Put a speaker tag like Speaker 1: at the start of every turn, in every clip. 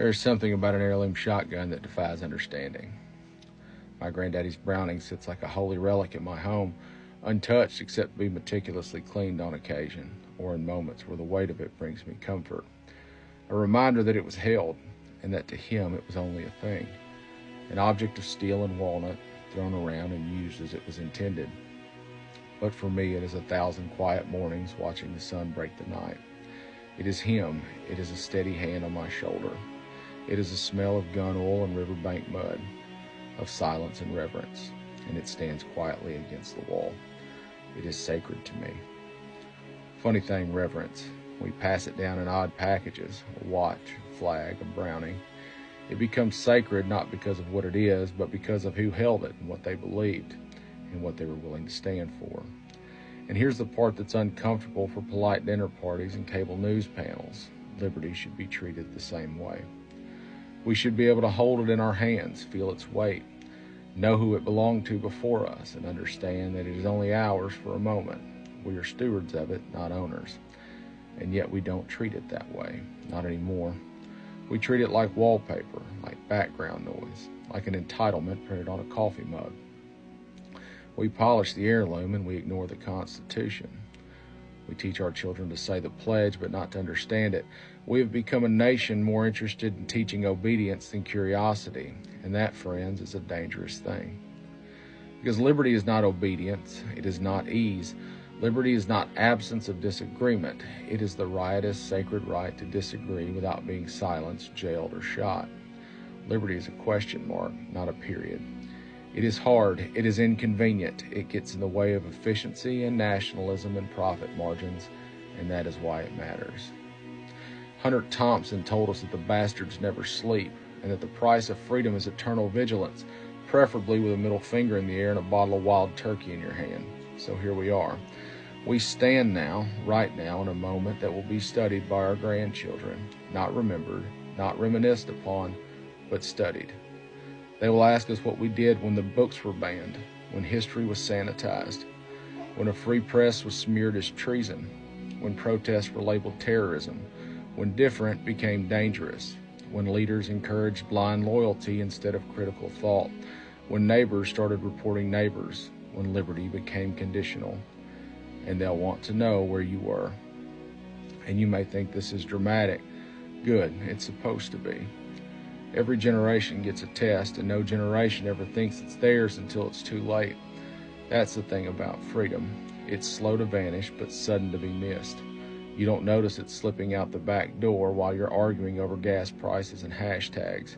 Speaker 1: There is something about an heirloom shotgun that defies understanding. My granddaddy's Browning sits like a holy relic in my home, untouched except to be meticulously cleaned on occasion, or in moments where the weight of it brings me comfort. A reminder that it was held, and that to him it was only a thing, an object of steel and walnut, thrown around and used as it was intended. But for me it is 1,000 quiet mornings watching the sun break the night. It is him, it is a steady hand on my shoulder. It is a smell of gun oil and riverbank mud, of silence and reverence, and it stands quietly against the wall. It is sacred to me. Funny thing, reverence. We pass it down in odd packages, a watch, a flag, a Browning. It becomes sacred not because of what it is, but because of who held it and what they believed and what they were willing to stand for. And here's the part that's uncomfortable for polite dinner parties and cable news panels. Liberty should be treated the same way. We should be able to hold it in our hands, feel its weight, know who it belonged to before us, and understand that it is only ours for a moment. We are stewards of it, not owners. And yet we don't treat it that way, not anymore. We treat it like wallpaper, like background noise, like an entitlement printed on a coffee mug. We polish the heirloom and we ignore the Constitution. We teach our children to say the pledge but not to understand it. We have become a nation more interested in teaching obedience than curiosity, and that, friends, is a dangerous thing. Because liberty is not obedience, it is not ease. Liberty is not absence of disagreement. It is the riotous, sacred right to disagree without being silenced, jailed, or shot. Liberty is a question mark, not a period. It is hard, it is inconvenient, it gets in the way of efficiency and nationalism and profit margins, and that is why it matters. Hunter Thompson told us that the bastards never sleep, and that the price of freedom is eternal vigilance, preferably with a middle finger in the air and a bottle of wild turkey in your hand. So here we are. We stand now, right now, in a moment that will be studied by our grandchildren, not remembered, not reminisced upon, but studied. They will ask us what we did when the books were banned, when history was sanitized, when a free press was smeared as treason, when protests were labeled terrorism, when different became dangerous, when leaders encouraged blind loyalty instead of critical thought, when neighbors started reporting neighbors, when liberty became conditional. And they'll want to know where you were. And you may think this is dramatic. Good, it's supposed to be. Every generation gets a test, and no generation ever thinks it's theirs until it's too late. That's the thing about freedom. It's slow to vanish, but sudden to be missed. You don't notice it slipping out the back door while you're arguing over gas prices and hashtags.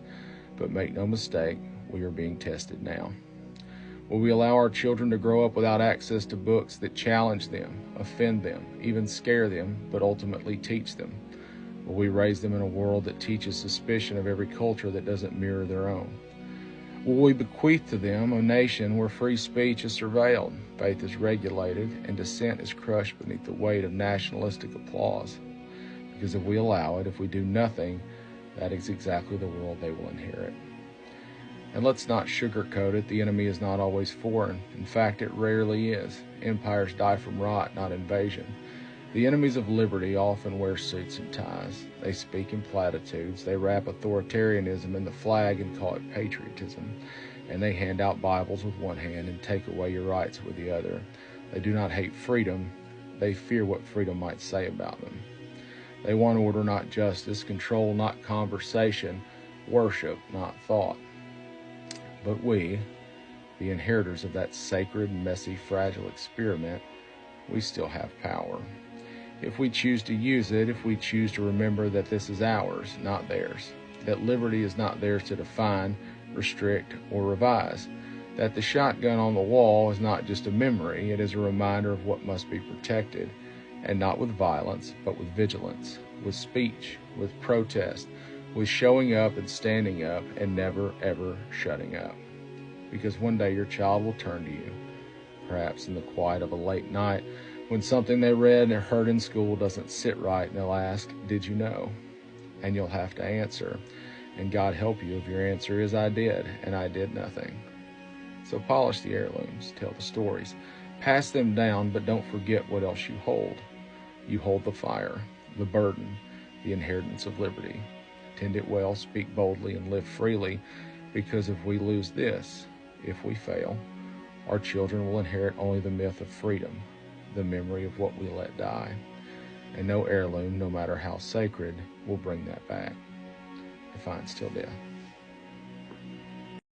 Speaker 1: But make no mistake, we are being tested now. Will we allow our children to grow up without access to books that challenge them, offend them, even scare them, but ultimately teach them? Will we raise them in a world that teaches suspicion of every culture that doesn't mirror their own? Will we bequeath to them a nation where free speech is surveilled, faith is regulated, and dissent is crushed beneath the weight of nationalistic applause? Because if we allow it, if we do nothing, that is exactly the world they will inherit. And let's not sugarcoat it, the enemy is not always foreign. In fact, it rarely is. Empires die from rot, not invasion. The enemies of liberty often wear suits and ties. They speak in platitudes. They wrap authoritarianism in the flag and call it patriotism. And they hand out Bibles with one hand and take away your rights with the other. They do not hate freedom. They fear what freedom might say about them. They want order, not justice, control, not conversation, worship, not thought. But we, the inheritors of that sacred, messy, fragile experiment, we still have power. If we choose to use it, if we choose to remember that this is ours, not theirs, that liberty is not theirs to define, restrict, or revise, that the shotgun on the wall is not just a memory, it is a reminder of what must be protected, and not with violence, but with vigilance, with speech, with protest, with showing up and standing up, and never, ever shutting up. Because one day your child will turn to you, perhaps in the quiet of a late night, when something they read or heard in school doesn't sit right, and they'll ask, "Did you know?" And you'll have to answer. And God help you if your answer is, "I did, and I did nothing." So polish the heirlooms, tell the stories, pass them down, but don't forget what else you hold. You hold the fire, the burden, the inheritance of liberty. Tend it well, speak boldly, and live freely, because if we lose this, if we fail, our children will inherit only the myth of freedom, the memory of what we let die. And no heirloom, no matter how sacred, will bring that back. Defiance till death.